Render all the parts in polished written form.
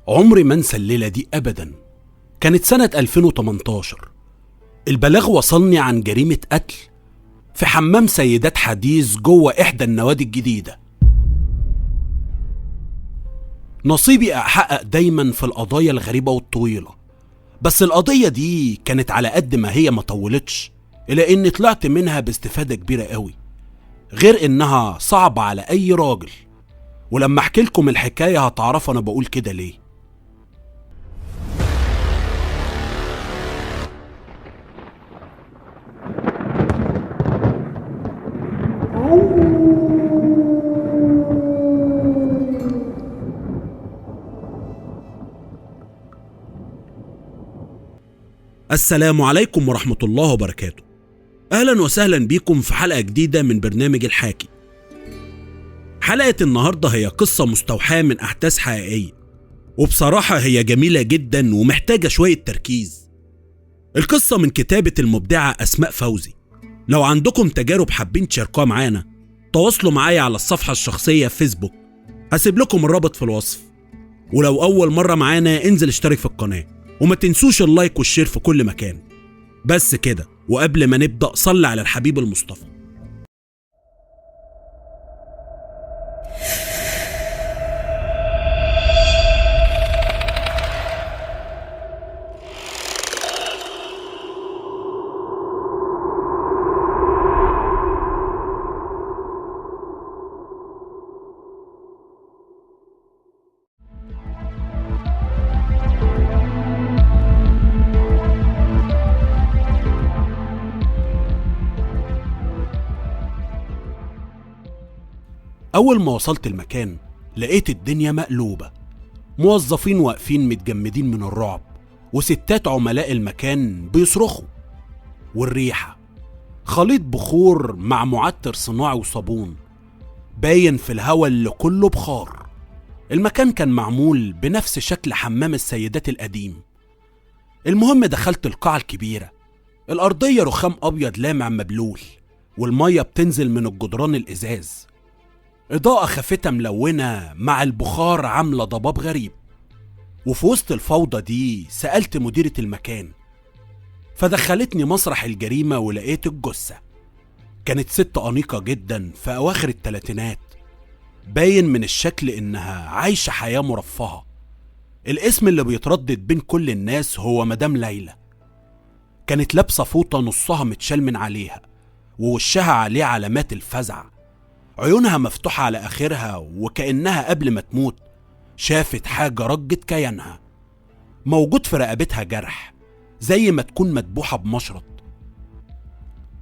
عمري ما انسى الليلة دي أبدا. كانت سنة 2018. البلاغ وصلني عن جريمة قتل في حمام سيدات حديث جوه إحدى النوادي الجديدة. نصيبي أحقق دايما في القضايا الغريبة والطويلة، بس القضية دي كانت على قد ما هي ما طولتش، إلى إني طلعت منها باستفادة كبيرة قوي، غير إنها صعبة على أي راجل. ولما أحكي لكم الحكاية هتعرفوا أنا بقول كده ليه. السلام عليكم ورحمة الله وبركاته. أهلا وسهلا بيكم في حلقة جديدة من برنامج الحاكي. حلقة النهاردة هي قصة مستوحاة من أحداث حقيقية، وبصراحة هي جميلة جدا ومحتاجة شوية تركيز. القصة من كتابة المبدعة أسماء فوزي. لو عندكم تجارب حابين تشاركوها معانا، تواصلوا معايا على الصفحة الشخصية في فيسبوك، هسيب لكم الرابط في الوصف. ولو أول مرة معانا انزل اشترك في القناة، وما تنسوش اللايك والشير في كل مكان. بس كده، وقبل ما نبدأ صلي على الحبيب المصطفى. أول ما وصلت المكان لقيت الدنيا مقلوبة، موظفين واقفين متجمدين من الرعب، وستات عملاء المكان بيصرخوا، والريحة خليط بخور مع معطر صناعي وصابون باين في الهوا اللي كله بخار. المكان كان معمول بنفس شكل حمام السيدات القديم. المهم دخلت القاعة الكبيرة، الأرضية رخام أبيض لامع مبلول، والمية بتنزل من الجدران الإزاز. إضاءة خافتة ملونة مع البخار عاملة ضباب غريب. وفي وسط الفوضى دي سألت مديرة المكان، فدخلتني مسرح الجريمة ولقيت الجثة. كانت ست أنيقة جدا في أواخر الثلاثينات، باين من الشكل إنها عايشة حياة مرفهة. الاسم اللي بيتردد بين كل الناس هو مدام ليلى. كانت لابسة فوطة نصها متشال من عليها، ووشها عليه علامات الفزع. عيونها مفتوحة على آخرها، وكأنها قبل ما تموت شافت حاجة رجت كيانها. موجود في رقبتها جرح زي ما تكون مدبوحة بمشرط.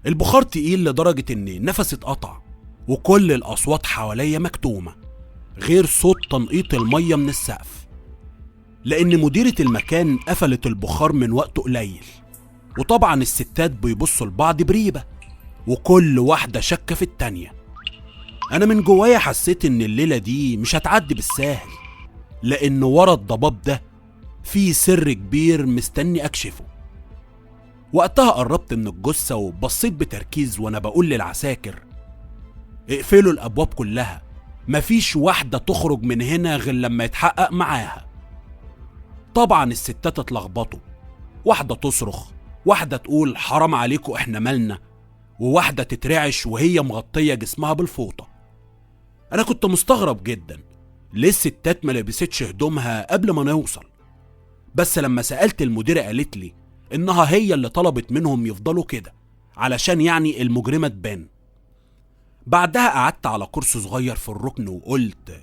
البخار تقيل لدرجة ان نفسي اتقطع، وكل الأصوات حواليا مكتومة غير صوت تنقيط المية من السقف، لأن مديرة المكان قفلت البخار من وقت قليل. وطبعا الستات بيبصوا لبعض بريبة، وكل واحدة شك في التانية. أنا من جوايا حسيت إن الليلة دي مش هتعدي بالساهل، لأن ورا الضباب ده في سر كبير مستني أكشفه. وقتها قربت من الجثة وبصيت بتركيز وأنا بقول للعساكر: اقفلوا الأبواب كلها، مفيش واحدة تخرج من هنا غير لما يتحقق معاها. طبعا الستات اتلخبطوا، واحدة تصرخ، واحدة تقول حرام عليكم احنا مالنا، وواحدة تترعش وهي مغطية جسمها بالفوطة. أنا كنت مستغرب جدا ليه الستات ما لبستش هدومها قبل ما نوصل، بس لما سألت المديرة قالت لي إنها هي اللي طلبت منهم يفضلوا كده علشان يعني المجرمة تبان. بعدها قعدت على كرسي صغير في الركن وقلت: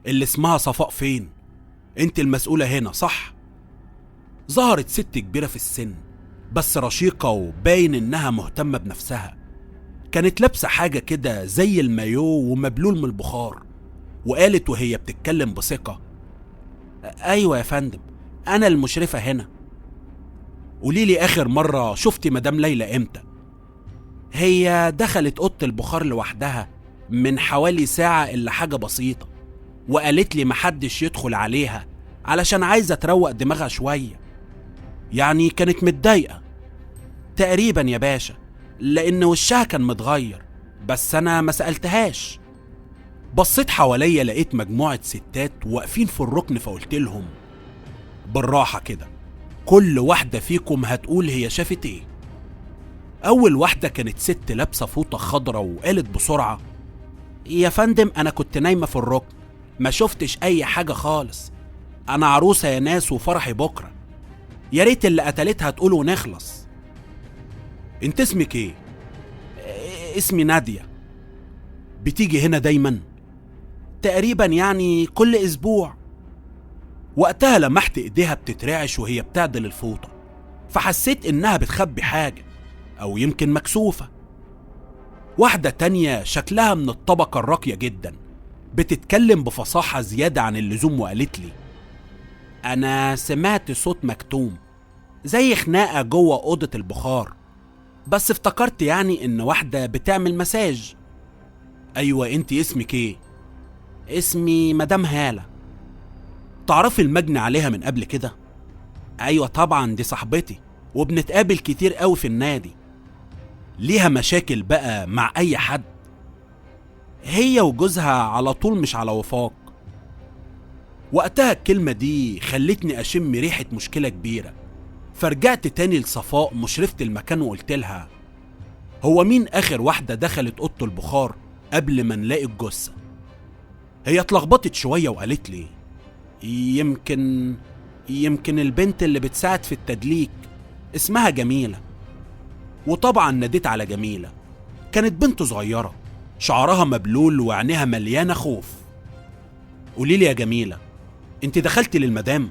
اللي اسمها صفاء فين؟ انت المسؤولة هنا صح؟ ظهرت ست كبيرة في السن، بس رشيقة وباين إنها مهتمة بنفسها. كانت لابسة حاجة كده زي المايو ومبلول من البخار، وقالت وهي بتتكلم بثقة: أيوة يا فندم، أنا المشرفة هنا. قوليلي آخر مرة شفتي مدام ليلى إمتى؟ هي دخلت أوضة البخار لوحدها من حوالي ساعة إلا حاجة بسيطة، وقالت لي محدش يدخل عليها علشان عايزة تروق دماغها شوية. يعني كانت متضايقة تقريبا يا باشا، لأن وشها كان متغير، بس أنا ما سألتهاش. بصيت حواليا لقيت مجموعة ستات واقفين في الركن، فقلت لهم: بالراحة كده، كل واحدة فيكم هتقول هي شافت ايه. أول واحدة كانت ست لابسة فوطة خضرة وقالت بسرعة: يا فندم أنا كنت نايمة في الركن، ما شفتش أي حاجة خالص، أنا عروسة يا ناس وفرحي بكرة، يا ريت اللي قتلتها تقول ونخلص. انت اسمك ايه؟ اسمي نادية. بتيجي هنا دايما؟ تقريبا يعني كل أسبوع. وقتها لمحت ايديها بتترعش وهي بتعدل الفوطة، فحسيت انها بتخبي حاجة او يمكن مكسوفة. واحدة تانية شكلها من الطبقة الراقية جدا، بتتكلم بفصاحة زيادة عن اللزوم وقالت لي: انا سمعت صوت مكتوم زي خناقة جوه أوضة البخار، بس افتكرت يعني ان واحدة بتعمل مساج. ايوه، انت اسمك ايه؟ اسمي مدام هالة. تعرفي المجني عليها من قبل كده؟ ايوه طبعا، دي صاحبتي وبنتقابل كتير قوي في النادي. ليها مشاكل بقى مع اي حد؟ هي وجوزها على طول مش على وفاق. وقتها الكلمة دي خلتني اشم ريحة مشكلة كبيرة، فرجعت تاني لصفاء مشرفة المكان وقلت لها: هو مين اخر واحدة دخلت اوضة البخار قبل ما نلاقي الجثة؟ هي اتلخبطت شوية وقالت لي: يمكن البنت اللي بتساعد في التدليك، اسمها جميلة. وطبعا ناديت على جميلة، كانت بنت صغيرة شعرها مبلول وعينيها مليانة خوف. قوليلي يا جميلة، انت دخلتي للمدام؟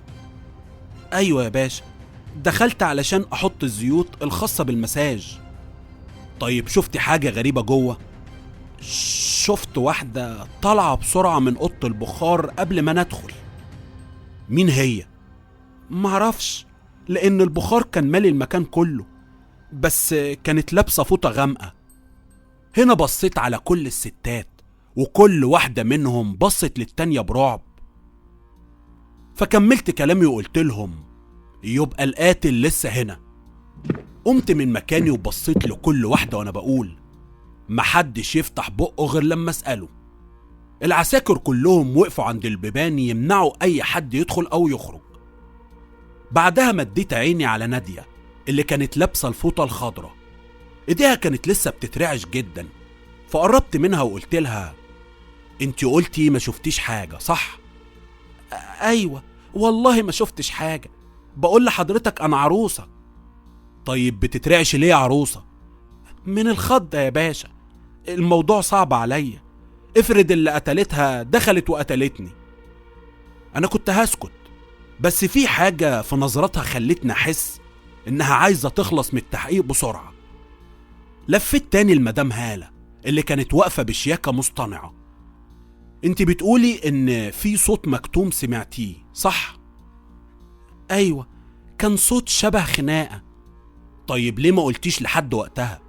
ايوه يا باشا، دخلت علشان احط الزيوت الخاصة بالمساج. طيب شفتي حاجة غريبة جوه؟ شفت واحدة طالعة بسرعة من اوضة البخار قبل ما ندخل. مين هي؟ معرفش، لان البخار كان مالي المكان كله، بس كانت لابسة فوطة غامقة. هنا بصيت على كل الستات وكل واحدة منهم بصت للتانية برعب، فكملت كلامي وقلت لهم: يبقى القاتل لسه هنا. قمت من مكاني وبصيت لكل واحدة وانا بقول: محدش يفتح بقه غير لما اسأله. العساكر كلهم وقفوا عند البيبان يمنعوا اي حد يدخل او يخرج. بعدها مديت عيني على نادية اللي كانت لابسة الفوطة الخضراء، ايديها كانت لسه بتترعش جدا، فقربت منها وقلت لها: انتي قلتي ما شفتيش حاجة صح؟ ايوه والله ما شفتش حاجة، بقول لحضرتك انا عروسة. طيب بتترعش ليه يا عروسة؟ من الخضة يا باشا، الموضوع صعب عليا، افرض اللي قتلتها دخلت وقتلتني. انا كنت هسكت، بس في حاجة في نظرتها خلتني احس انها عايزة تخلص من التحقيق بسرعة. لفت تاني المدام هالة اللي كانت واقفة بشياكة مصطنعة: انت بتقولي ان في صوت مكتوم سمعتيه صح؟ ايوه، كان صوت شبه خناقة. طيب ليه ما قلتيش لحد وقتها؟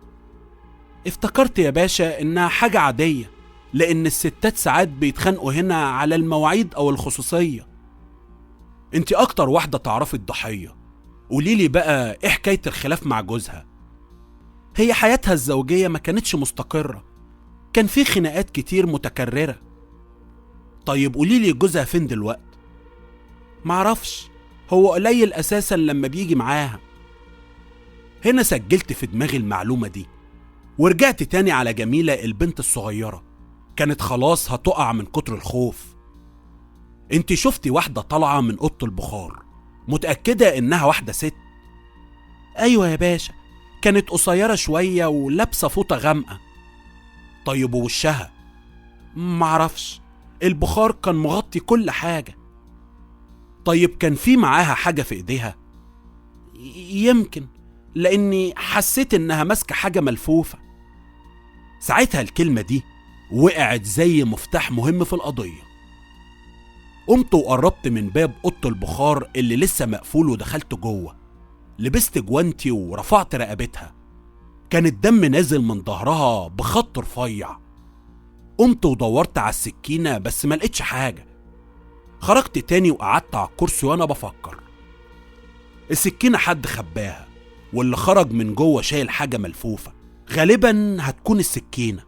افتكرت يا باشا انها حاجة عادية، لان الستات ساعات بيتخانقوا هنا على المواعيد او الخصوصية. انت اكتر واحدة تعرفي الضحية، قوليلي بقى ايه حكاية الخلاف مع جوزها؟ هي حياتها الزوجية ما كانتش مستقرة، كان في خناقات كتير متكررة. طيب قوليلي جوزها فين دلوقتي؟ معرفش، هو قليل اساسا لما بيجي معاها. هنا سجلت في دماغي المعلومة دي ورجعت تاني على جميلة البنت الصغيرة، كانت خلاص هتقع من كتر الخوف. انت شفتي واحدة طالعة من اوضة البخار، متأكدة انها واحدة ست؟ ايوه يا باشا، كانت قصيرة شوية ولابسة فوطة غامقة. طيب ووشها؟ معرفش، البخار كان مغطي كل حاجة. طيب كان في معاها حاجة في ايديها؟ يمكن، لاني حسيت انها ماسكة حاجة ملفوفة. ساعتها الكلمة دي وقعت زي مفتاح مهم في القضية. قمت وقربت من باب اوضة البخار اللي لسه مقفول ودخلت جوه، لبست جوانتي ورفعت رقبتها، كان الدم نازل من ظهرها بخط رفيع. قمت ودورت على السكينة بس ما لقيتش حاجة. خرجت تاني وقعدت على الكرسي وانا بفكر. السكينة حد خباها، واللي خرج من جوه شايل حاجة ملفوفة، غالبا هتكون السكينة.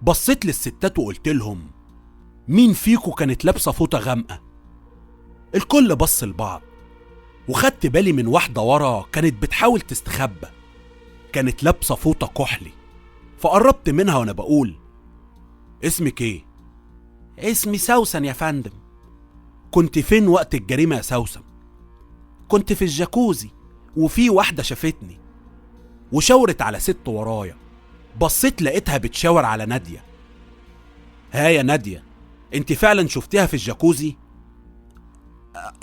بصيت للستات وقلت لهم: مين فيكو كانت لابسة فوطة غامقة؟ الكل بص لبعض، وخدت بالي من واحدة ورا كانت بتحاول تستخبى، كانت لابسة فوطة كحلي، فقربت منها وانا بقول: اسمك ايه؟ اسمي سوسن يا فندم. كنت فين وقت الجريمة يا سوسن؟ كنت في الجاكوزي وفي واحدة شافتني وشاورت على ست ورايا، بصيت لقيتها بتشاور على نادية. ها يا نادية، انت فعلا شفتيها في الجاكوزي؟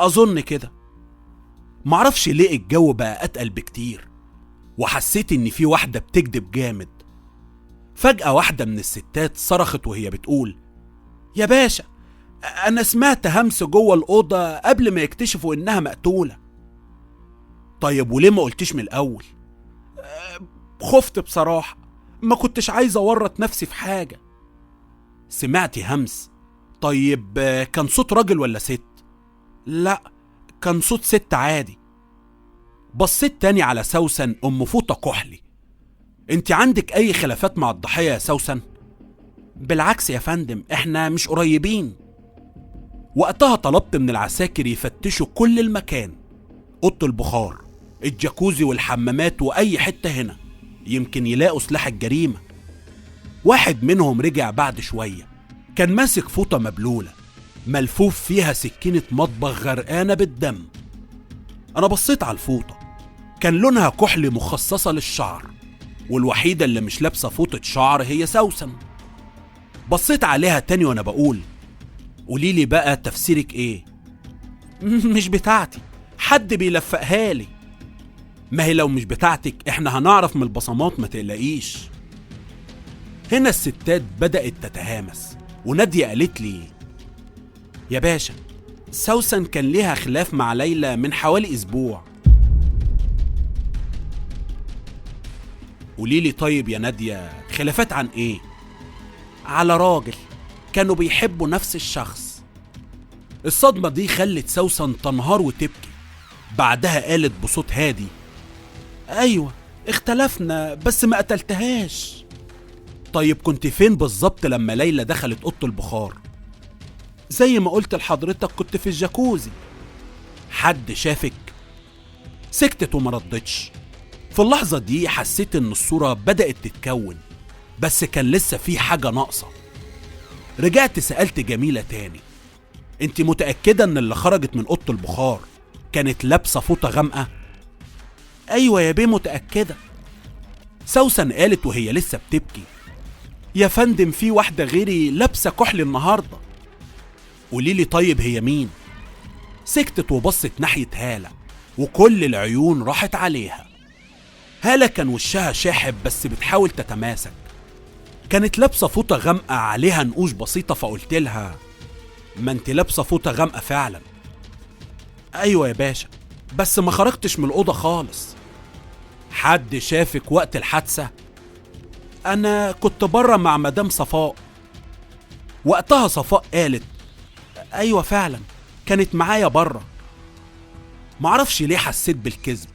اظن كده. معرفش ليه الجو بقى اتقل بكتير، وحسيت ان في واحدة بتكدب جامد. فجأة واحدة من الستات صرخت وهي بتقول: يا باشا، انا سمعت همس جوه الأوضة قبل ما يكتشفوا انها مقتولة. طيب وليه ما قلتش من الاول؟ خفت بصراحة، ما كنتش عايز اورط نفسي في حاجة. سمعتي همس؟ طيب كان صوت راجل ولا ست؟ لا، كان صوت ست عادي. بصيت تاني على سوسن ام فوطة كحلي. انت عندك اي خلافات مع الضحية يا سوسن؟ بالعكس يا فندم، احنا مش قريبين. وقتها طلبت من العساكر يفتشوا كل المكان، اوضة البخار، الجاكوزي والحمامات واي حتة هنا، يمكن يلاقوا سلاح الجريمة. واحد منهم رجع بعد شوية، كان ماسك فوطة مبلولة ملفوف فيها سكينة مطبخ غرقانة بالدم. انا بصيت على الفوطة، كان لونها كحلي مخصصة للشعر، والوحيدة اللي مش لابسة فوطة شعر هي سوسن. بصيت عليها تاني وانا بقول: قوليلي بقى تفسيرك ايه؟ مش بتاعتي، حد بيلفقها لي. ما هي لو مش بتاعتك احنا هنعرف من البصمات، ما تقلقيش. هنا الستات بدأت تتهامس، ونادية قالت لي: يا باشا، سوسن كان ليها خلاف مع ليلى من حوالي اسبوع. قوليلي طيب يا نادية، خلافات عن ايه؟ على راجل، كانوا بيحبوا نفس الشخص. الصدمة دي خلت سوسن تنهار وتبكي. بعدها قالت بصوت هادي: ايوه، اختلفنا بس ما قتلتهاش. طيب كنت فين بالظبط لما ليلى دخلت اوضه البخار؟ زي ما قلت لحضرتك، كنت في الجاكوزي. حد شافك؟ سكتت وما ردتش. في اللحظة دي حسيت ان الصورة بدأت تتكون، بس كان لسه في حاجة ناقصة. رجعت سألت جميلة تاني: انت متأكدة ان اللي خرجت من اوضه البخار كانت لابسة فوطة غامقة؟ ايوه يا بيه، متأكدة. سوسن قالت وهي لسه بتبكي: يا فندم، في واحدة غيري لابسة كحلي النهاردة. قوليلي طيب هي مين؟ سكتت وبصت ناحية هالة، وكل العيون راحت عليها. هالة كان وشها شاحب بس بتحاول تتماسك. كانت لابسة فوطة غامقة عليها نقوش بسيطة، فقلت لها: ما انت لابسة فوطة غامقة فعلا. ايوه يا باشا، بس ما خرجتش من الأوضة خالص. حد شافك وقت الحادثة؟ انا كنت بره مع مدام صفاء. وقتها صفاء قالت: ايوه فعلا، كانت معايا بره. معرفش ليه حسيت بالكذب،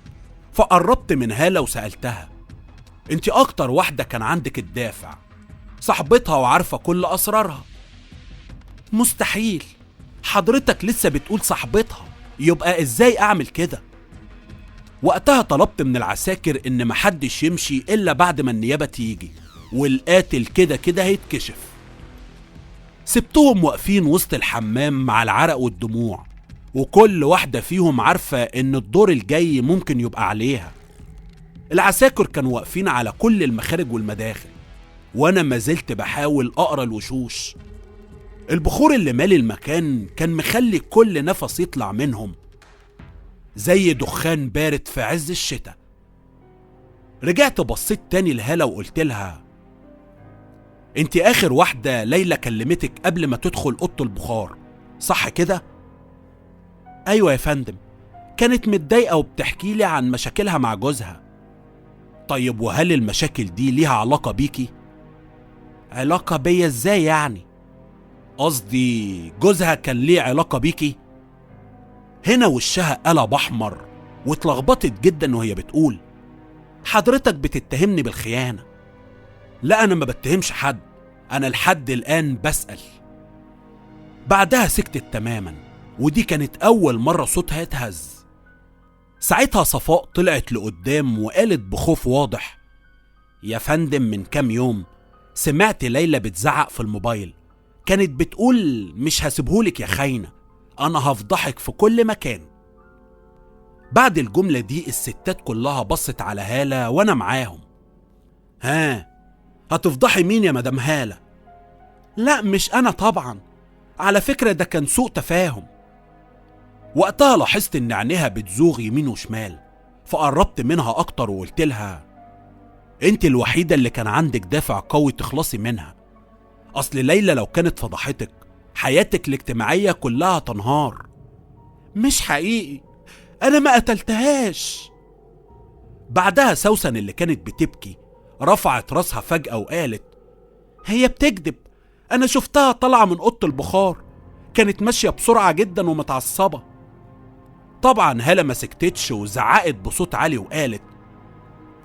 فقربت من هالة وسألتها: انت اكتر واحدة كان عندك الدافع، صاحبتها وعارفة كل اسرارها. مستحيل، حضرتك لسه بتقول صاحبتها، يبقى ازاي اعمل كده؟ وقتها طلبت من العساكر ان محدش يمشي الا بعد ما النيابة تيجي، والقاتل كده كده هيتكشف. سبتهم واقفين وسط الحمام مع العرق والدموع، وكل واحدة فيهم عارفة ان الدور الجاي ممكن يبقى عليها. العساكر كانوا واقفين على كل المخارج والمداخل، وانا ما زلت بحاول اقرا الوشوش. البخور اللي مالي المكان كان مخلي كل نفس يطلع منهم زي دخان بارد في عز الشتاء. رجعت بصيت تاني لهالة وقلت لها: انت اخر واحدة ليلى كلمتك قبل ما تدخل اوضه البخار، صح كده؟ ايوه يا فندم، كانت متضايقة وبتحكي لي عن مشاكلها مع جوزها. طيب وهل المشاكل دي ليها علاقة بيكي؟ علاقة بيا ازاي يعني؟ قصدي جوزها كان ليه علاقة بيكي؟ هنا وشها قلب احمر واتلخبطت جدا وهي بتقول: حضرتك بتتهمني بالخيانة. لا، انا ما بتهمش حد، انا لحد الان بسأل. بعدها سكتت تماما، ودي كانت أول مرة صوتها يتهز. ساعتها صفاء طلعت لقدام وقالت بخوف واضح: يا فندم، من كام يوم سمعت ليلى بتزعق في الموبايل، كانت بتقول مش هسيبهولك يا خاينة، أنا هفضحك في كل مكان. بعد الجملة دي الستات كلها بصت على هالة وأنا معاهم. ها، هتفضحي مين يا مدام هالة؟ لا مش أنا طبعا، على فكرة ده كان سوء تفاهم. وقتها لاحظت إن عينيها بتزوغ يمين وشمال، فقربت منها أكتر وقلت لها: انت الوحيدة اللي كان عندك دافع قوي تخلصي منها، أصل ليلى لو كانت فضحتك حياتك الاجتماعية كلها تنهار. مش حقيقي، أنا ما قتلتهاش. بعدها سوسن اللي كانت بتبكي رفعت راسها فجأة وقالت: هي بتكذب، أنا شفتها طالعة من أوضة البخار، كانت ماشية بسرعة جدا ومتعصبة. طبعا هالة ما سكتتش وزعقت بصوت عالي وقالت: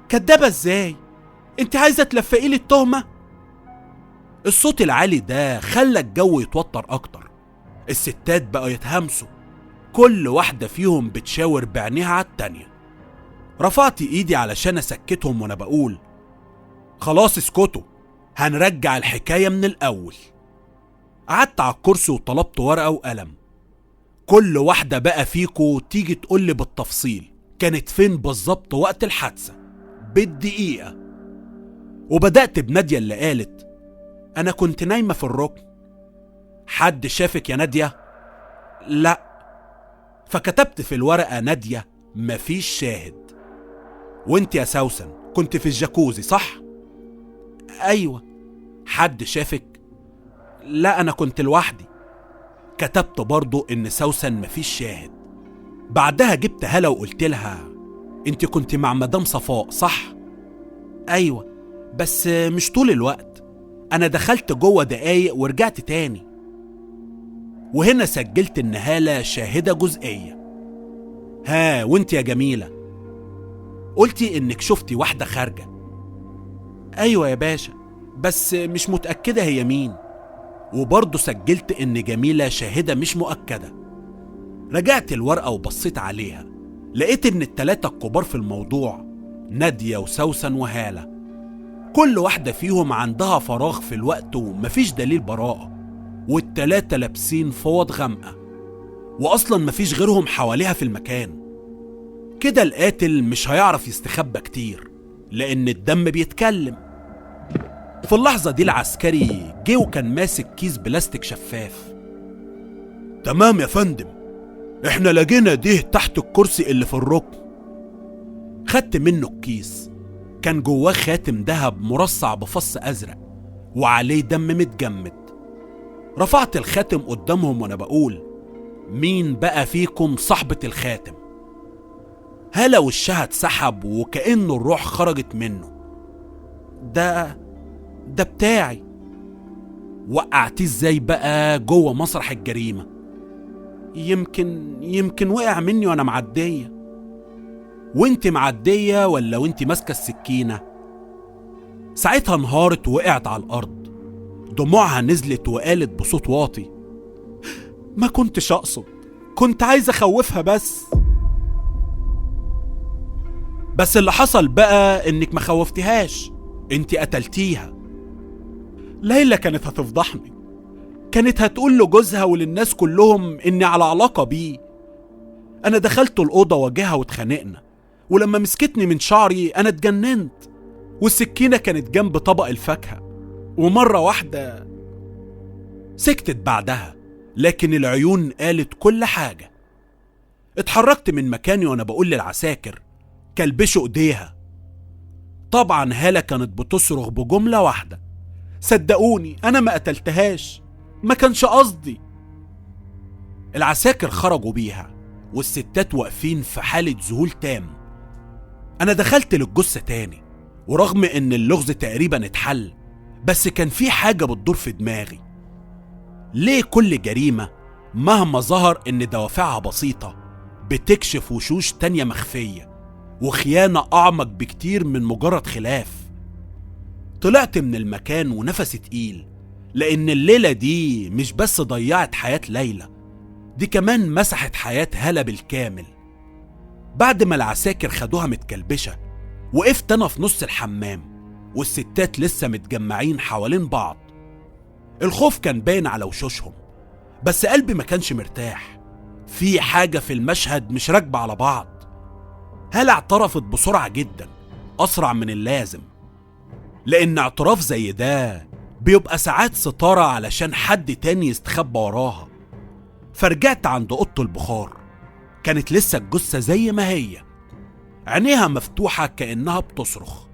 كدابة ازاي؟ انت عايزة تلفقي لي التهمة؟ الصوت العالي ده خلى الجو يتوتر أكتر، الستات بقوا يتهمسوا، كل واحدة فيهم بتشاور بعينيها على التانية. رفعت ايدي علشان اسكتهم وانا بقول: خلاص اسكتوا، هنرجع الحكاية من الأول. قعدت على الكرسي وطلبت ورقة وقلم، كل واحدة بقى فيكو تيجي تقولي بالتفصيل كانت فين بالظبط وقت الحادثة بالدقيقة. وبدأت بنادية اللي قالت: أنا كنت نايمة في الركن. حد شافك يا نادية؟ لا. فكتبت في الورقة نادية مفيش شاهد. وانت يا سوسن كنت في الجاكوزي صح؟ أيوة. حد شافك؟ لا أنا كنت لوحدي. كتبت برضو إن سوسن مفيش شاهد. بعدها جبت هالة وقلت لها: انت كنت مع مدام صفاء صح؟ أيوة، بس مش طول الوقت، أنا دخلت جوه دقايق ورجعت تاني. وهنا سجلت إن هالة شاهدة جزئية. ها، وانت يا جميلة؟ قلتي إنك شفتي واحدة خارجة. أيوة يا باشا، بس مش متأكدة هي مين. وبرضه سجلت إن جميلة شاهدة مش مؤكدة. رجعت الورقة وبصيت عليها، لقيت إن التلاتة الكبار في الموضوع نادية وسوسن وهالة، كل واحدة فيهم عندها فراغ في الوقت ومفيش دليل براءة، والتلاتة لابسين فوط غامقة، وأصلا مفيش غيرهم حواليها في المكان. كده القاتل مش هيعرف يستخبى كتير لأن الدم بيتكلم. في اللحظة دي العسكري جه وكان ماسك كيس بلاستيك شفاف. تمام يا فندم، احنا لقينا ده تحت الكرسي اللي في الركن. خدت منه الكيس، كان جواه خاتم دهب مرصع بفص أزرق وعليه دم متجمد. رفعت الخاتم قدامهم وانا بقول: مين بقى فيكم صاحبة الخاتم؟ هالة وشها اتسحب وكأنه الروح خرجت منه. ده بتاعي. وقعتيه ازاي بقى جوه مسرح الجريمة؟ يمكن وقع مني وانا معدية. وانت معدية ولا وانت ماسكة السكينة؟ ساعتها انهارت ووقعت على الارض، دموعها نزلت وقالت بصوت واطي: ما كنتش اقصد، كنت عايز اخوفها بس اللي حصل بقى انك ما خوفتهاش، انت قتلتيها. ليلى كانت هتفضحني، كانت هتقول لجوزها وللناس كلهم اني على علاقة بيه. انا دخلت الأوضة واجهها واتخانقنا، ولما مسكتني من شعري انا اتجننت، والسكينة كانت جنب طبق الفاكهة، ومرة واحدة سكتت بعدها، لكن العيون قالت كل حاجة. اتحركت من مكاني وانا بقول للعساكر: كلبشوا ايديها. طبعا هالة كانت بتصرخ بجملة واحدة: صدقوني انا ما قتلتهاش، ما كانش قصدي. العساكر خرجوا بيها والستات واقفين في حالة ذهول تام. انا دخلت للجثة تاني، ورغم ان اللغز تقريبا اتحل، بس كان في حاجة بتدور في دماغي. ليه كل جريمة مهما ظهر ان دوافعها بسيطة بتكشف وشوش تانية مخفية وخيانة اعمق بكتير من مجرد خلاف؟ طلعت من المكان ونفسي تقيل، لان الليلة دي مش بس ضيعت حياة ليلى، دي كمان مسحت حياة هالة بالكامل. بعد ما العساكر خدوها متكلبشة، وقفت أنا في نص الحمام والستات لسه متجمعين حوالين بعض. الخوف كان باين على وشوشهم، بس قلبي ما كانش مرتاح. في حاجة في المشهد مش راكبة على بعض. هالة اعترفت بسرعة جدا، أسرع من اللازم، لأن اعتراف زي ده بيبقى ساعات ستارة علشان حد تاني يستخبى وراها. فرجعت عند أوضة البخار، كانت لسه الجثة زي ما هي، عينيها مفتوحة كأنها بتصرخ.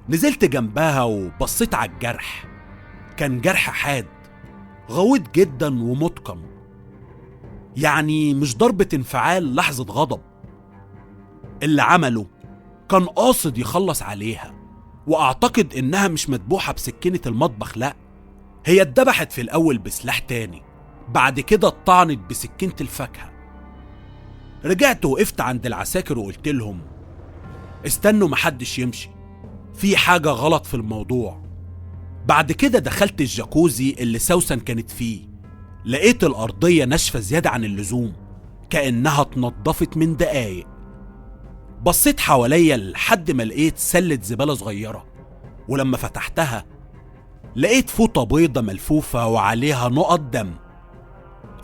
نزلت جنبها وبصيت على الجرح. كان جرح حاد غويط جدا ومتقن، يعني مش ضربة انفعال لحظة غضب. اللي عمله كان قاصد يخلص عليها، واعتقد انها مش مذبوحة بسكينة المطبخ، لا، هي اتذبحت في الاول بسلاح تاني، بعد كده اتطعنت بسكينة الفاكهة. رجعت وقفت عند العساكر وقلت لهم استنوا، محدش يمشي، في حاجة غلط في الموضوع. بعد كده دخلت الجاكوزي اللي سوسن كانت فيه، لقيت الأرضية ناشفة زيادة عن اللزوم، كأنها اتنضفت من دقايق. بصيت حواليا لحد ما لقيت سلة زبالة صغيرة، ولما فتحتها لقيت فوطة بيضة ملفوفة وعليها نقط دم.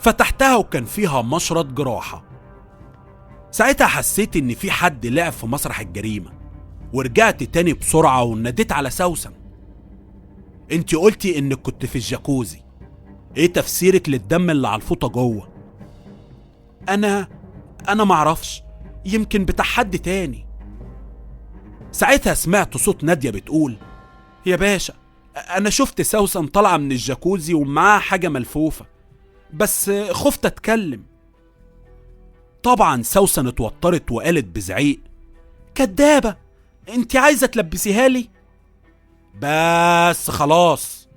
فتحتها وكان فيها مشرط جراحة. ساعتها حسيت ان في حد لعب في مسرح الجريمة، ورجعت تاني بسرعة وناديت على سوسن. انتي قلتي انك كنت في الجاكوزي، ايه تفسيرك للدم اللي على الفوطة جوه؟ انا معرفش، يمكن بتاع حد تاني. ساعتها سمعت صوت نادية بتقول يا باشا، انا شفت سوسن طالعة من الجاكوزي ومعاها حاجة ملفوفة، بس خفت اتكلم. طبعا سوسن اتوترت وقالت بزعيق كدابة، انتي عايزة تلبسيها لي؟ بس خلاص،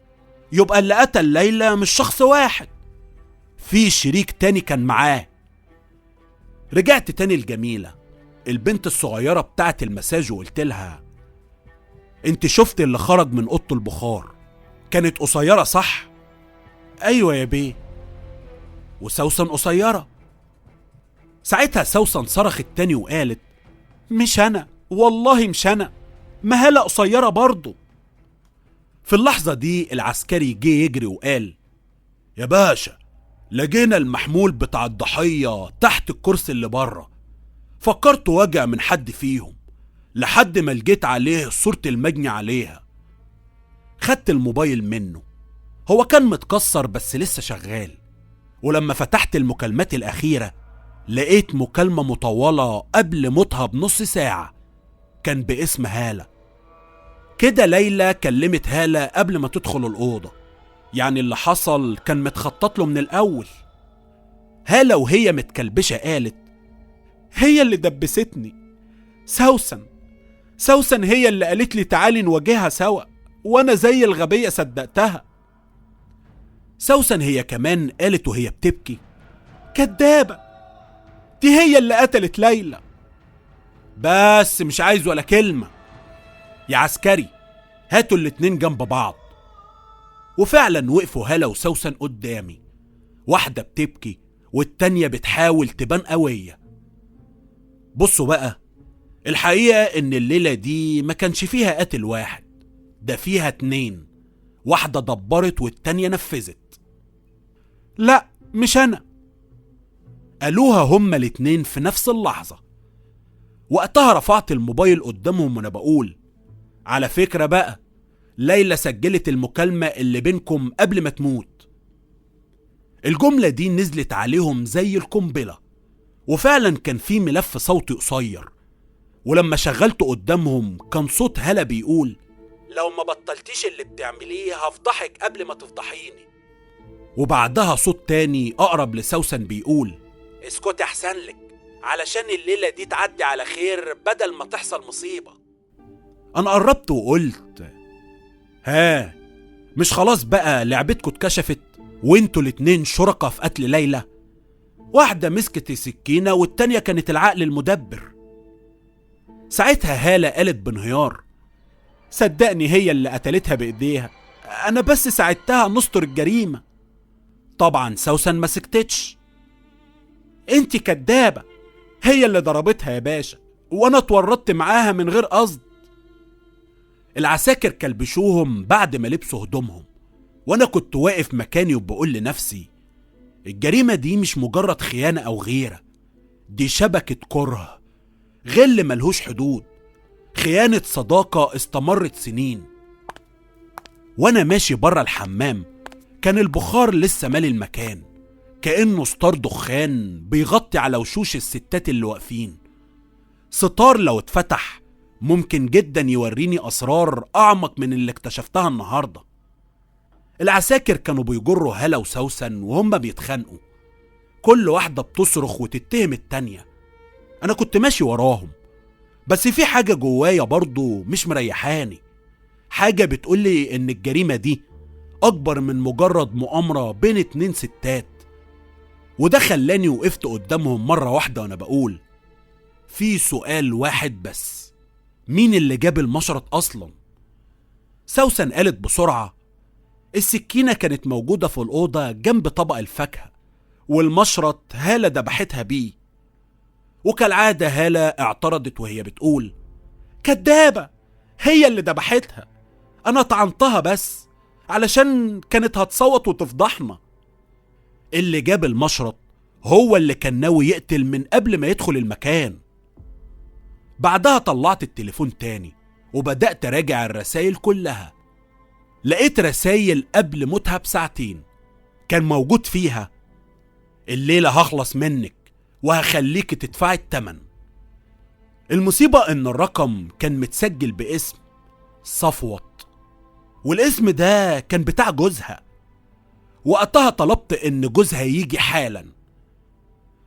يبقى اللي قتل ليلى مش شخص واحد، في شريك تاني كان معاه. رجعت تاني الجميلة البنت الصغيرة بتاعت المساج وقلت لها انت شفت اللي خرج من اوضه البخار، كانت قصيرة صح؟ ايوه يا بيه. وسوسن قصيرة. ساعتها سوسن صرخت تاني وقالت مش انا، والله مش انا، ما هالة قصيرة برضه. في اللحظة دي العسكري جه يجري وقال يا باشا، لقينا المحمول بتاع الضحية تحت الكرسي اللي بره، فكرت واجع من حد فيهم لحد ما لقيت عليه صورة المجني عليها. خدت الموبايل منه، هو كان متكسر بس لسه شغال، ولما فتحت المكالمات الأخيرة لقيت مكالمة مطولة قبل موتها بنص ساعة، كان باسم هالة. كده ليلى كلمت هالة قبل ما تدخل الأوضة، يعني اللي حصل كان متخطط له من الأول. هالة وهي متكلبشة قالت هي اللي دبستني، سوسن هي اللي قالت لي تعالي نواجهها سوا، وانا زي الغبية صدقتها. سوسن هي كمان قالت وهي بتبكي كدابة، دي هي اللي قتلت ليلى. بس مش عايز ولا كلمة يا عسكري، هاتوا الاتنين جنب بعض. وفعلا وقفوا هالة وسوسن قدامي، واحدة بتبكي والتانية بتحاول تبان قوية. بصوا بقى، الحقيقة ان الليلة دي ما كانش فيها قاتل واحد، ده فيها اتنين، واحدة دبرت والتانية نفذت. لا مش انا، قالوها هما الاتنين في نفس اللحظة. وقتها رفعت الموبايل قدامهم وانا بقول على فكرة بقى، ليلى سجلت المكالمة اللي بينكم قبل ما تموت. الجملة دي نزلت عليهم زي القنبلة، وفعلا كان في ملف صوتي قصير، ولما شغلته قدامهم كان صوت هالة بيقول لو ما بطلتيش اللي بتعمليه هفضحك قبل ما تفضحيني. وبعدها صوت تاني اقرب لسوسن بيقول اسكتي احسن لك، علشان الليلة دي تعدي على خير بدل ما تحصل مصيبة. انا قربت وقلت ها، مش خلاص بقى لعبتكم اتكشفت وانتوا الاتنين شركة في قتل ليلى؟ واحدة مسكت السكينة والتانية كانت العقل المدبر. ساعتها هالة قالت بانهيار صدقني هي اللي قتلتها بايديها، انا بس ساعدتها نستر الجريمة. طبعا سوسن ما سكتتش، انت كدابة، هي اللي ضربتها يا باشا، وانا اتورطت معاها من غير قصد. العساكر كلبشوهم بعد ما لبسوا هدومهم، وانا كنت واقف مكاني وبقول لنفسي الجريمة دي مش مجرد خيانة او غيرة، دي شبكة كره، غل ملهوش حدود، خيانة صداقة استمرت سنين. وانا ماشي برا الحمام كان البخار لسه مالي المكان، كأنه ستار دخان بيغطي على وشوش الستات اللي واقفين. ستار لو اتفتح ممكن جدا يوريني أسرار أعمق من اللي اكتشفتها النهاردة. العساكر كانوا بيجروا هلا وسوسن وهم بيتخانقوا، كل واحدة بتصرخ وتتهم التانية. أنا كنت ماشي وراهم، بس في حاجة جوايا برضو مش مريحاني، حاجة بتقولي إن الجريمة دي أكبر من مجرد مؤامرة بين 2 ستات. وده خلاني وقفت قدامهم مرة واحدة وأنا بقول في سؤال واحد بس، مين اللي جاب المشرط أصلا؟ سوسن قالت بسرعة السكينة كانت موجودة في الأوضة جنب طبق الفاكهة، والمشرط هالة دبحتها بيه. وكالعادة هالة اعترضت وهي بتقول كدابة، هي اللي دبحتها، أنا طعنتها بس علشان كانت هتصوت وتفضحنا. اللي جاب المشرط هو اللي كان ناوي يقتل من قبل ما يدخل المكان. بعدها طلعت التليفون تاني وبدأت راجع الرسايل كلها. لقيت رسايل قبل موتها ب2 كان موجود فيها الليلة هخلص منك وهخليك تدفعي التمن. المصيبة ان الرقم كان متسجل باسم صفوت، والاسم ده كان بتاع جوزها. وقتها طلبت ان جوزها يجي حالا.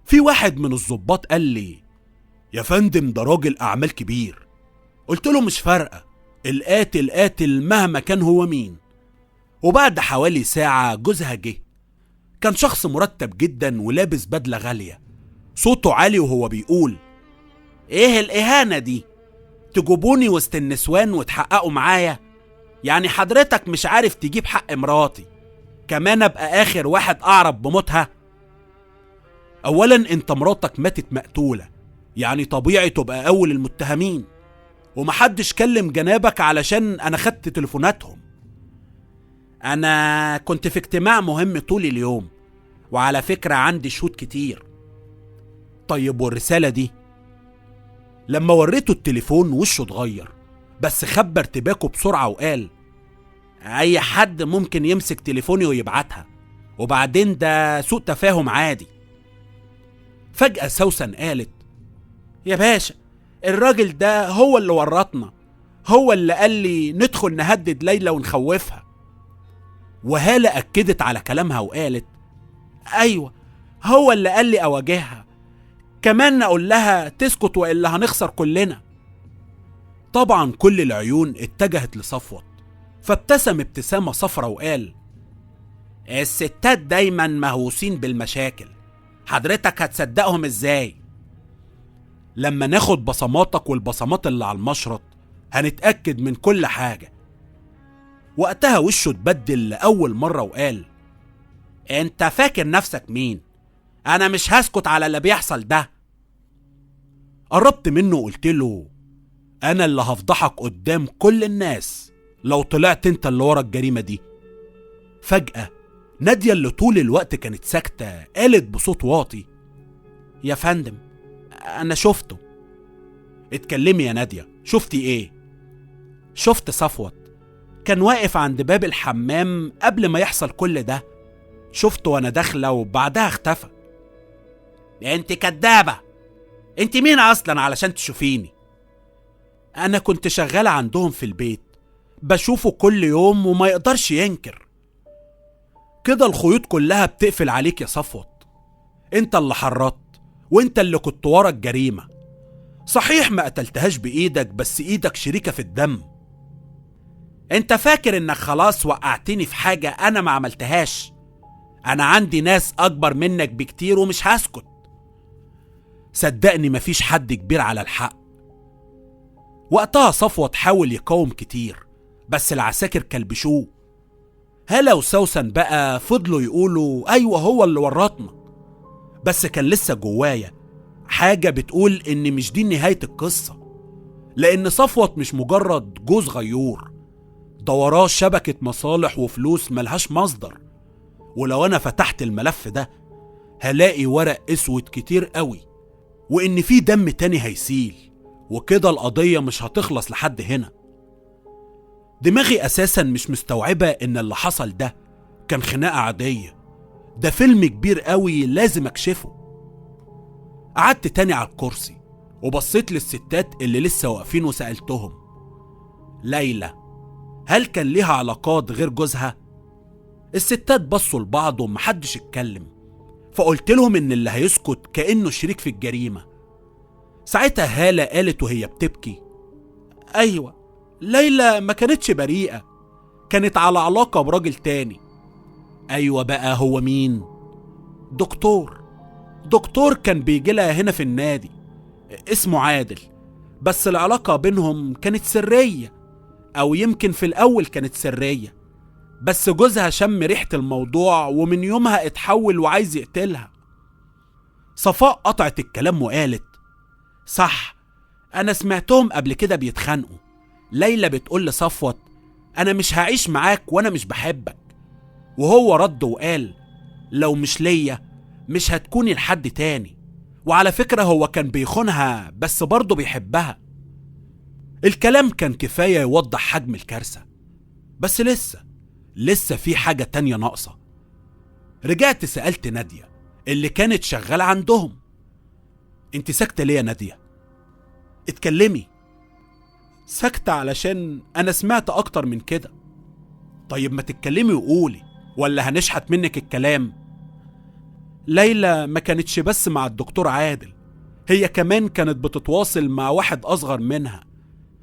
في واحد من الضباط قال لي يا فندم ده راجل اعمال كبير. قلت له مش فارقة، القاتل قاتل مهما كان هو مين. وبعد حوالي ساعة جوزها جه، كان شخص مرتب جدا ولابس بدلة غالية، صوته عالي وهو بيقول ايه الاهانة دي؟ تجيبوني وسط النسوان وتحققوا معايا؟ يعني حضرتك مش عارف تجيب حق مراتي، كمان ابقى اخر واحد اعرف بموتها؟ اولا انت مراتك ماتت مقتولة، يعني طبيعي تبقى اول المتهمين، ومحدش كلم جنابك علشان انا خدت تليفوناتهم. انا كنت في اجتماع مهم طول اليوم، وعلى فكرة عندي شهود كتير. طيب والرسالة دي؟ لما وريته التليفون وشه اتغير، بس خبى ارتباكه بسرعة وقال اي حد ممكن يمسك تليفوني ويبعتها، وبعدين ده سوء تفاهم عادي. فجأة سوسن قالت يا باشا الراجل ده هو اللي ورطنا، هو اللي قال لي ندخل نهدد ليلى ونخوفها. وهالة أكدت على كلامها وقالت أيوة هو اللي قال لي أواجهها، كمان أقول لها تسكت وإلا هنخسر كلنا. طبعا كل العيون اتجهت لصفوت، فابتسم ابتسامة صفرة وقال الستات دايما مهووسين بالمشاكل، حضرتك هتصدقهم ازاي؟ لما ناخد بصماتك والبصمات اللي على المشرط هنتأكد من كل حاجة. وقتها وشه اتبدل لأول مرة وقال انت فاكر نفسك مين؟ انا مش هسكت على اللي بيحصل ده. قربت منه وقلت له انا اللي هفضحك قدام كل الناس لو طلعت انت اللي ورا الجريمة دي. فجأة نادية اللي طول الوقت كانت ساكتة قالت بصوت واطي يا فندم انا شفته. اتكلمي يا نادية، شفتي ايه؟ شفت صفوت كان واقف عند باب الحمام قبل ما يحصل كل ده، شفته وانا داخلة وبعدها اختفى. انت كدابة، انت مين اصلا علشان تشوفيني؟ انا كنت شغالة عندهم في البيت، بشوفه كل يوم وما يقدرش ينكر. كده الخيوط كلها بتقفل عليك يا صفوت، انت اللي حرضت وانت اللي كنت ورا الجريمة. صحيح ما قتلتهاش بايدك، بس ايدك شريكة في الدم. انت فاكر انك خلاص وقعتني في حاجة انا ما عملتهاش؟ انا عندي ناس اكبر منك بكتير ومش هسكت. صدقني مفيش حد كبير على الحق. وقتها صفوت حاول يقاوم كتير، بس العساكر كلبشوه. هلا وسوسن بقى فضلوا يقولوا ايوه هو اللي ورطنا، بس كان لسه جوايا حاجة بتقول إن مش دي نهاية القصة، لأن صفوت مش مجرد جوز غيور، ده وراه شبكة مصالح وفلوس ملهاش مصدر. ولو أنا فتحت الملف ده هلاقي ورق أسود كتير قوي، وإن في دم تاني هيسيل، وكده القضية مش هتخلص لحد هنا. دماغي أساسا مش مستوعبة إن اللي حصل ده كان خناقة عادية، ده فيلم كبير قوي لازم أكشفه. قعدت تاني على الكرسي وبصيت للستات اللي لسه واقفين وسألتهم: ليلى هل كان ليها علاقات غير جوزها؟ الستات بصوا لبعض ومحدش اتكلم، فقلت لهم إن اللي هيسكت كأنه شريك في الجريمة. ساعتها هالة قالت وهي بتبكي: أيوة، ليلى ما كانتش بريئة، كانت على علاقة براجل تاني. أيوة بقى، هو مين؟ دكتور كان بيجيلها هنا في النادي، اسمه عادل، بس العلاقة بينهم كانت سرية، أو يمكن في الأول كانت سرية، بس جوزها شم ريحة الموضوع ومن يومها اتحول وعايز يقتلها. صفاء قطعت الكلام وقالت: صح، أنا سمعتهم قبل كده بيتخانقوا. ليلى بتقول لصفوت: أنا مش هعيش معاك وأنا مش بحبك، وهو رد وقال: لو مش ليا مش هتكوني لحد تاني. وعلى فكرة هو كان بيخونها بس برضه بيحبها. الكلام كان كفاية يوضح حجم الكارثة، بس لسه في حاجة تانية ناقصة. رجعت سألت نادية اللي كانت شغالة عندهم: انت ساكتة ليه يا نادية؟ اتكلمي. ساكتة علشان أنا سمعت أكتر من كده. طيب ما تتكلمي وقولي، ولا هنشحت منك الكلام؟ ليلى ما كانتش بس مع الدكتور عادل، هي كمان كانت بتتواصل مع واحد أصغر منها،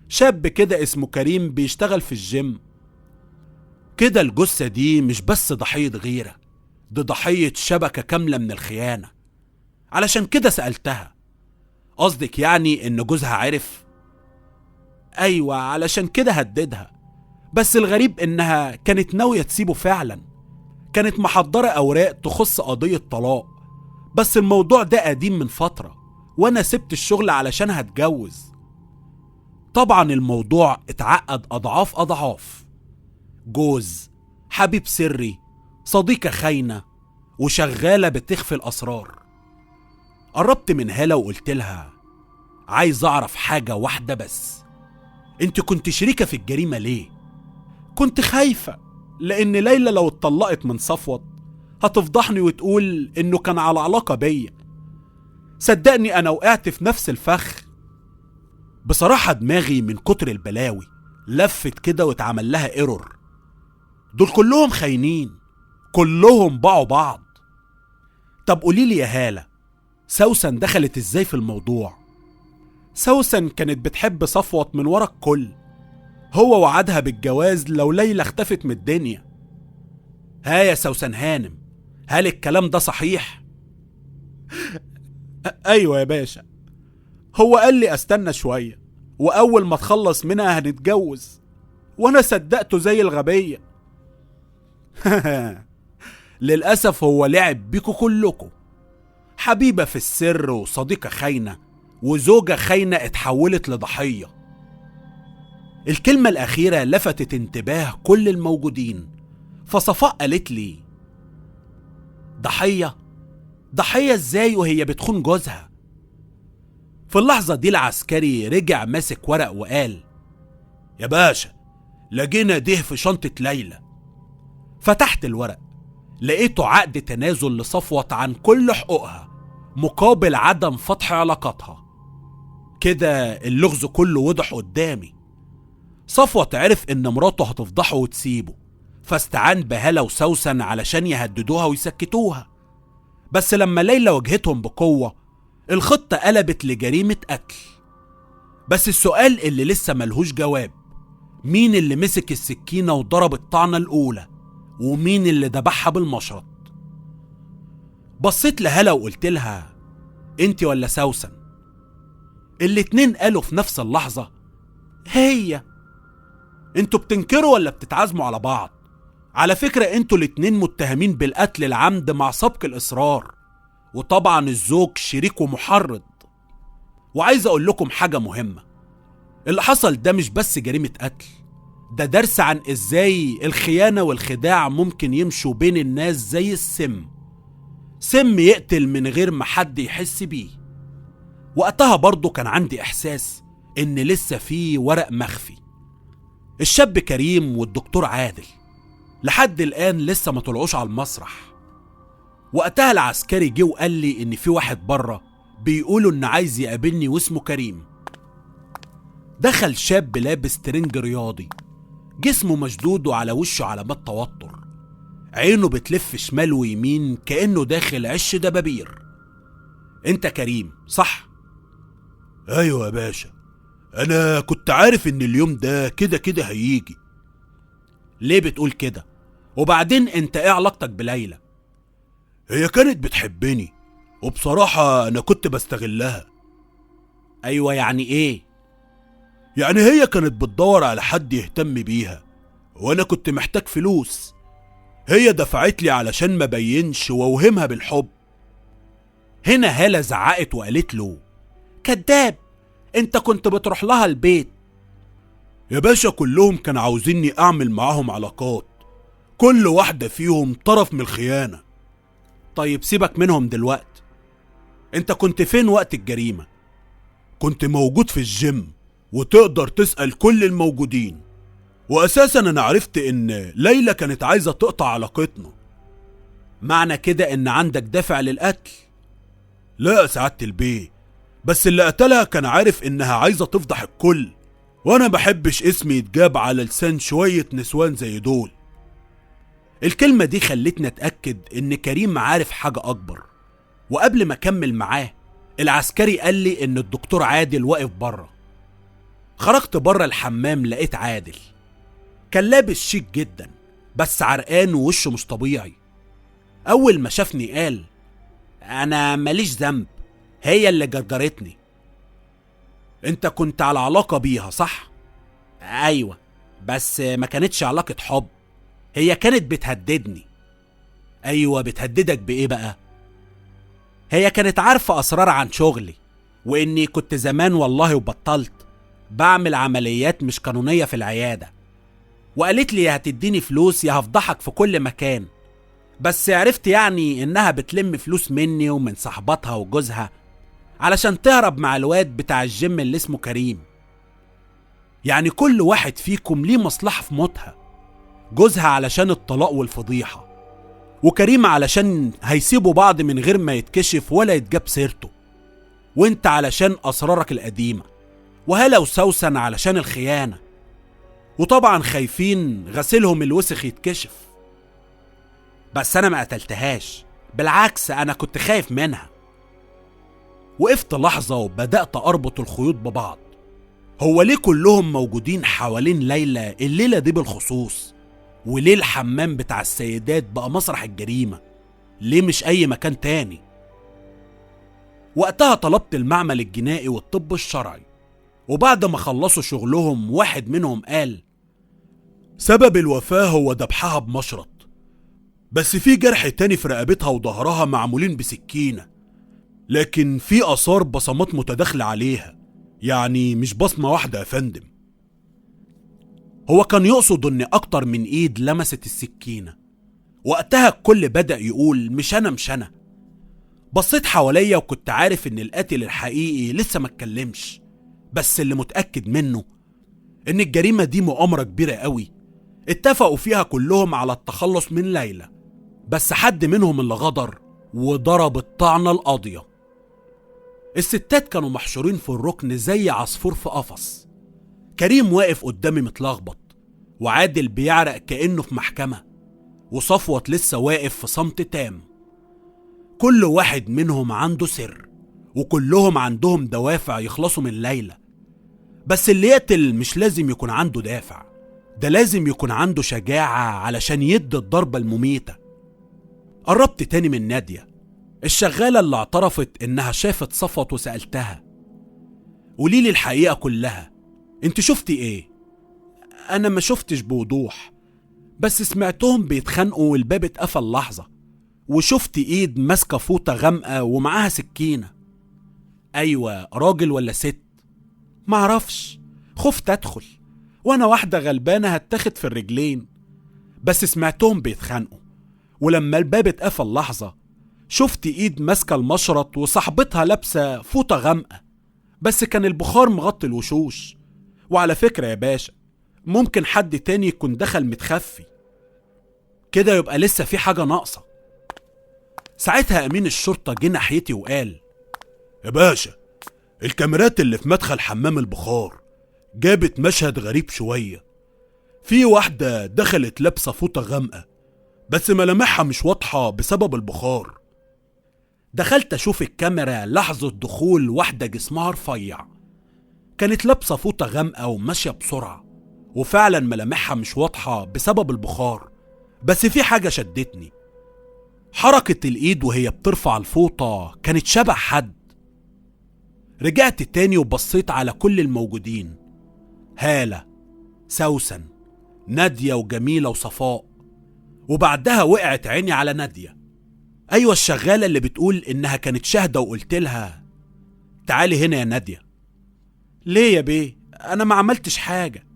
شاب كده اسمه كريم بيشتغل في الجيم. كده الجثة دي مش بس ضحية غيرة، دي ضحية شبكة كاملة من الخيانة. علشان كده سألتها: قصدك يعني إن جوزها عرف؟ أيوة، علشان كده هددها. بس الغريب إنها كانت ناوية تسيبه فعلا، كانت محضرة أوراق تخص قضية طلاق، بس الموضوع ده قديم من فترة، وأنا سبت الشغل علشان هتجوز. طبعا الموضوع اتعقد أضعاف أضعاف: جوز، حبيب سري، صديقة خاينة، وشغالة بتخفي الأسرار. قربت من هالة وقلت لها: عايز أعرف حاجة واحدة بس، انت كنت شريكة في الجريمة ليه؟ كنت خايفة لأن ليلى لو اتطلقت من صفوت هتفضحني وتقول إنه كان على علاقة بيا. صدقني أنا وقعت في نفس الفخ. بصراحة دماغي من كتر البلاوي لفت كده واتعمل لها ايرور. دول كلهم خاينين، كلهم باعوا بعض. طب قوليلي يا هالة، سوسن دخلت ازاي في الموضوع؟ سوسن كانت بتحب صفوت من ورا الكل، هو وعدها بالجواز لو ليلى اختفت من الدنيا. ها يا سوسن هانم، هل الكلام ده صحيح؟ ايوه يا باشا، هو قال لي استنى شوية واول ما تخلص منها هنتجوز، وانا صدقته زي الغبية. للأسف هو لعب بيكوا كلكوا، حبيبة في السر وصديقة خاينة وزوجة خاينة اتحولت لضحية. الكلمة الأخيرة لفتت انتباه كل الموجودين، فصفاء قالت لي: ضحية؟ ضحية ازاي وهي بتخون جوزها؟ في اللحظة دي العسكري رجع ماسك ورق وقال: يا باشا، لقينا ده في شنطة ليلى. فتحت الورق لقيته عقد تنازل لصفوت عن كل حقوقها مقابل عدم فتح علاقاتها. كده اللغز كله وضح قدامي. صفوت عرف ان مراته هتفضحه وتسيبه، فاستعان بهالة وسوسن علشان يهددوها ويسكتوها. بس لما ليلى واجهتهم بقوة الخطة قلبت لجريمة قتل. بس السؤال اللي لسه ملهوش جواب: مين اللي مسك السكينة وضرب الطعنة الأولى؟ ومين اللي دبحها بالمشرط؟ بصيت لهالة وقلت لها: انت ولا سوسن؟ الاتنين قالوا في نفس اللحظة: هي. انتوا بتنكروا ولا بتتعازموا على بعض؟ على فكرة انتوا الاتنين متهمين بالقتل العمد مع سبق الإصرار، وطبعا الزوج شريك ومحرض. وعايز اقول لكم حاجة مهمة، اللي حصل ده مش بس جريمة قتل، ده درس عن ازاي الخيانة والخداع ممكن يمشوا بين الناس زي سم يقتل من غير ما حد يحس بيه. وقتها برضو كان عندي احساس ان لسه في ورق مخفي. الشاب كريم والدكتور عادل لحد الآن لسه ما طلعوش على المسرح. وقتها العسكري جه وقال لي ان في واحد بره بيقولوا ان عايز يقابلني واسمه كريم. دخل شاب لابس ترنج رياضي، جسمه مشدود وعلى وشه علامات توتر، عينه بتلف شمال ويمين كأنه داخل عش دبابير. انت كريم صح؟ ايوه يا باشا، انا كنت عارف ان اليوم ده كده هيجي. ليه بتقول كده؟ وبعدين انت ايه علاقتك بليلى؟ هي كانت بتحبني، وبصراحة انا كنت بستغلها. ايوه يعني ايه؟ يعني هي كانت بتدور على حد يهتم بيها، وانا كنت محتاج فلوس. هي دفعت لي علشان ما بينش واوهمها بالحب. هنا هالة زعقت وقالت له كداب، انت كنت بتروح لها البيت. يا باشا كلهم كانوا عاوزيني اعمل معاهم علاقات، كل واحدة فيهم طرف من الخيانة. طيب سيبك منهم دلوقتي، انت كنت فين وقت الجريمة؟ كنت موجود في الجيم، وتقدر تسأل كل الموجودين. واساسا انا عرفت ان ليلى كانت عايزة تقطع علاقتنا. معنى كده ان عندك دافع للقتل؟ لا يا سعادة البيه، بس اللي قتلها كان عارف انها عايزة تفضح الكل، وانا بحبش اسمي يتجاب على لسان شوية نسوان زي دول. الكلمة دي خلتني اتأكد ان كريم عارف حاجة اكبر. وقبل ما اكمل معاه، العسكري قال لي ان الدكتور عادل واقف بره. خرجت بره الحمام لقيت عادل، كان لابس شيك جدا بس عرقان ووشه مش طبيعي. اول ما شافني قال انا ماليش ذنب، هي اللي جرجرتني. انت كنت على علاقة بيها صح؟ ايوه، بس ما كانتش علاقة حب، هي كانت بتهددني. ايوه، بتهددك بايه بقى؟ هي كانت عارفة اسرار عن شغلي، واني كنت زمان والله وبطلت بعمل عمليات مش قانونية في العيادة، وقالت لي يا هتديني فلوس يا هفضحك في كل مكان. بس عرفت يعني انها بتلم فلوس مني ومن صاحباتها وجوزها علشان تهرب مع الواد بتاع الجيم اللي اسمه كريم. يعني كل واحد فيكم ليه مصلحة في موتها، جوزها علشان الطلاق والفضيحة، وكريم علشان هيسيبوا بعض من غير ما يتكشف ولا يتجاب سيرته، وانت علشان اسرارك القديمة، وهلا وسوسن علشان الخيانة، وطبعا خايفين غسيلهم الوسخ يتكشف. بس انا ما قتلتهاش، بالعكس انا كنت خايف منها. وقفت لحظة وبدأت اربط الخيوط ببعض. هو ليه كلهم موجودين حوالين ليلى الليلة دي بالخصوص؟ وليه الحمام بتاع السيدات بقى مسرح الجريمة؟ ليه مش اي مكان تاني؟ وقتها طلبت المعمل الجنائي والطب الشرعي، وبعد ما خلصوا شغلهم واحد منهم قال سبب الوفاة هو ذبحها بمشرط، بس في جرح تاني في رقبتها وظهرها معمولين بسكينة، لكن في آثار بصمات متداخلة عليها، يعني مش بصمة واحدة يا فندم. هو كان يقصد ان اكتر من ايد لمست السكينة. وقتها الكل بدأ يقول مش انا. بصيت حواليا وكنت عارف ان القاتل الحقيقي لسه ما اتكلمش، بس اللي متأكد منه ان الجريمة دي مؤامرة كبيرة قوي، اتفقوا فيها كلهم على التخلص من ليلى، بس حد منهم اللي غدر وضرب الطعنة القاضية. الستات كانوا محشورين في الركن زي عصفور في قفص. كريم واقف قدامي متلخبط، وعادل بيعرق كأنه في محكمة، وصفوت لسه واقف في صمت تام. كل واحد منهم عنده سر، وكلهم عندهم دوافع يخلصوا من ليلى. بس اللي يقتل مش لازم يكون عنده دافع، ده لازم يكون عنده شجاعة علشان يدي الضربة المميتة. قربت تاني من نادية الشغالة اللي اعترفت انها شافت صفوت، وسألتها قوليلي الحقيقة كلها، انت شفتي ايه؟ انا ما شفتش بوضوح، بس سمعتهم بيتخانقوا والباب اتقفل لحظة، وشفت ايد ماسكة فوطة غامقة ومعاها سكينة. ايوه، راجل ولا ست؟ معرفش، خفت ادخل وانا واحدة غلبانة هتاخد في الرجلين، بس سمعتهم بيتخانقوا. ولما الباب اتقفل لحظة شفت ايد ماسكة المشرط وصاحبتها لابسة فوطة غامقة، بس كان البخار مغطي الوشوش. وعلى فكرة يا باشا، ممكن حد تاني يكون دخل متخفي كده، يبقى لسه في حاجة ناقصة. ساعتها امين الشرطة جه ناحيتي وقال: يا باشا، الكاميرات اللي في مدخل حمام البخار جابت مشهد غريب شوية. في واحدة دخلت لابسة فوطة غامقة، بس ملامحها مش واضحة بسبب البخار. دخلت اشوف الكاميرا لحظة دخول واحدة جسمها رفيع، كانت لابسة فوطة غامقة وماشية بسرعة، وفعلا ملامحها مش واضحة بسبب البخار. بس في حاجة شدتني، حركة الايد وهي بترفع الفوطة كانت شبه حد. رجعت تاني وبصيت على كل الموجودين: هالة، سوسن، نادية وجميلة وصفاء. وبعدها وقعت عيني على نادية، ايوه الشغالة اللي بتقول انها كانت شاهدة، وقلت لها: تعالي هنا يا نادية. ليه يا بيه؟ انا ما عملتش حاجة.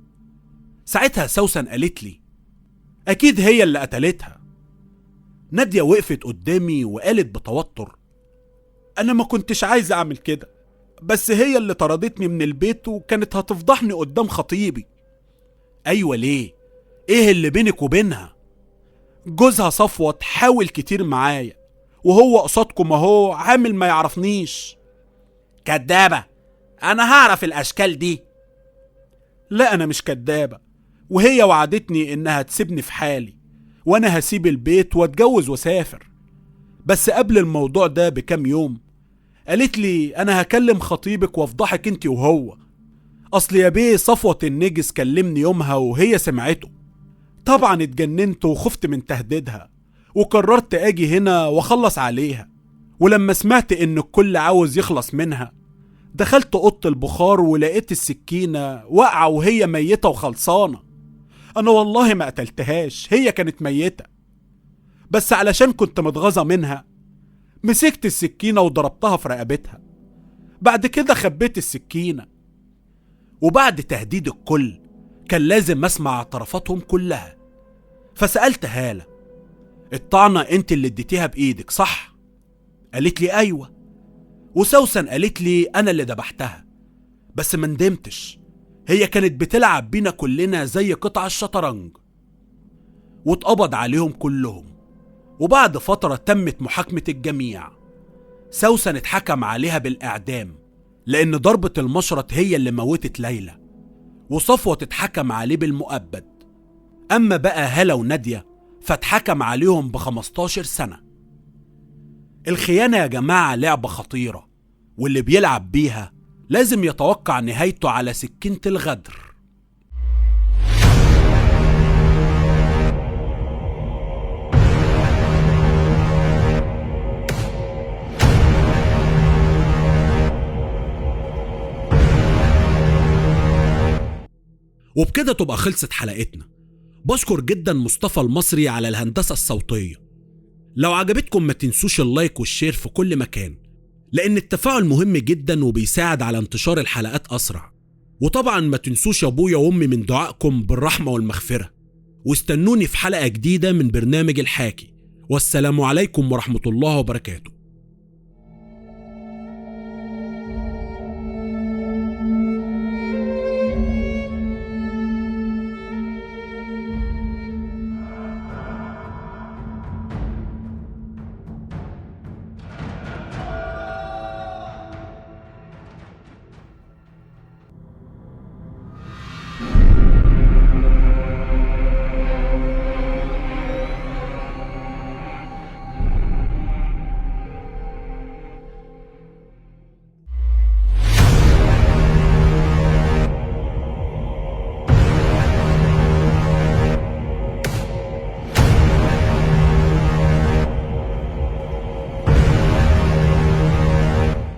ساعتها سوسن قالت لي: اكيد هي اللي قتلتها. نادية وقفت قدامي وقالت بتوتر: انا ما كنتش عايزة اعمل كده، بس هي اللي طردتني من البيت وكانت هتفضحني قدام خطيبي. ايوه ليه؟ ايه اللي بينك وبينها؟ جوزها صفوت حاول كتير معايا، وهو قصادكم اهو عامل ما يعرفنيش. كدابة، انا هعرف الاشكال دي. لا انا مش كدابة، وهي وعدتني انها تسيبني في حالي، وانا هسيب البيت واتجوز واسافر. بس قبل الموضوع ده بكام يوم قالت لي: انا هكلم خطيبك وافضحك انت وهو. اصل يا بيه صفوت النجس كلمني يومها وهي سمعته. طبعا اتجننت وخفت من تهديدها، وقررت اجي هنا واخلص عليها. ولما سمعت ان الكل عاوز يخلص منها دخلت اوضه البخار ولقيت السكينه واقعه وهي ميته وخلصانه. انا والله ما قتلتهاش، هي كانت ميته، بس علشان كنت متغاظه منها مسكت السكينه وضربتها في رقبتها. بعد كده خبيت السكينه، وبعد تهديد الكل كان لازم اسمع اعترافاتهم كلها. فسألت هالة: الطعنة انت اللي اديتيها بايدك صح؟ قالت لي: ايوه. وسوسن قالت لي: انا اللي ذبحتها، بس ما ندمتش، هي كانت بتلعب بينا كلنا زي قطع الشطرنج. واتقبض عليهم كلهم، وبعد فترة تمت محاكمة الجميع. سوسن اتحكم عليها بالإعدام لأن ضربة المشرط هي اللي موتت ليلى، وصفوة اتحكم عليه بالمؤبد. أما بقى هالة ونادية فاتحكم عليهم ب15 سنة. الخيانة يا جماعة لعبة خطيرة، واللي بيلعب بيها لازم يتوقع نهايته على سكينة الغدر. وبكده تبقى خلصت حلقتنا. بشكر جدا مصطفى المصري على الهندسة الصوتية. لو عجبتكم ما تنسوش اللايك والشير في كل مكان، لأن التفاعل مهم جدا وبيساعد على انتشار الحلقات أسرع. وطبعا ما تنسوش أبويا وأمي من دعائكم بالرحمة والمغفرة. واستنوني في حلقة جديدة من برنامج الحاكي، والسلام عليكم ورحمة الله وبركاته.